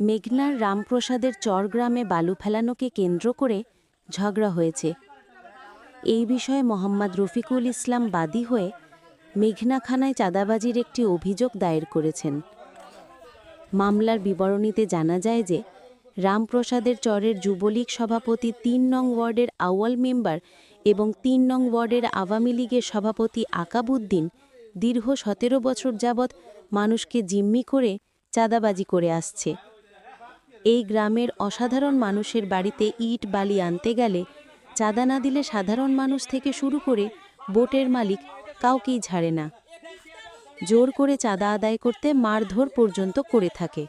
মেঘনার রামপ্রসাদের চরগ্রামে বালু ফেলানোকে কেন্দ্র করে ঝগড়া হয়েছে। এই বিষয়ে মোহাম্মদ রফিকুল ইসলাম বাদী হয়ে মেঘনাখানায় চাঁদাবাজির একটি অভিযোগ দায়ের করেছেন। মামলার বিবরণীতে জানা যায় যে রামপ্রসাদের চরের যুবলীগ সভাপতি ৩ নং ওয়ার্ডের আউয়াল মেম্বার এবং ৩ নং ওয়ার্ডের আওয়ামী লীগের সভাপতি আকাবউদ্দিন দীর্ঘ ১৭ বছর যাবৎ মানুষকে জিম্মি করে চাঁদাবাজি করে আসছে। এই গ্রামের অসাধারণ মানুষের বাড়িতে ইট বালি আনতে গেলে চাঁদা না দিলে সাধারণ মানুষ থেকে শুরু করে বোটের মালিক কাউকেই ছাড়ে না। জোর করে চাঁদা আদায় করতে মারধর পর্যন্ত করে থাকে।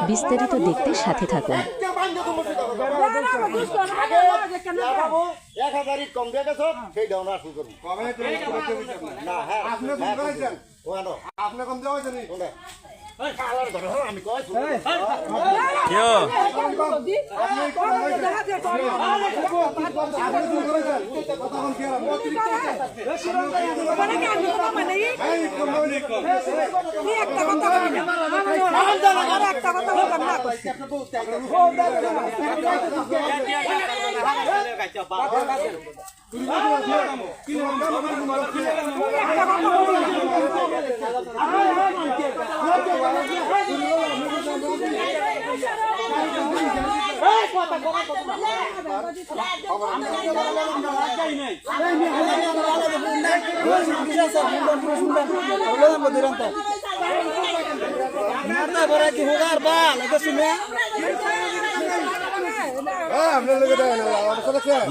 বিস্তারিত দেখতে সাথে থাকুন।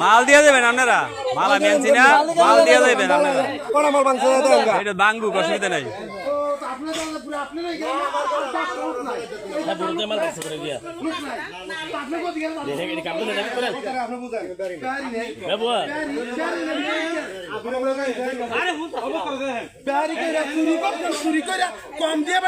মাল দিয়ে দেবেন আপনারা, মাল আমি আনছি না, মাল দিয়ে দেবেন আপনারা। এটা বাঙ্গু, অসুবিধা নাই। কম দিয়ে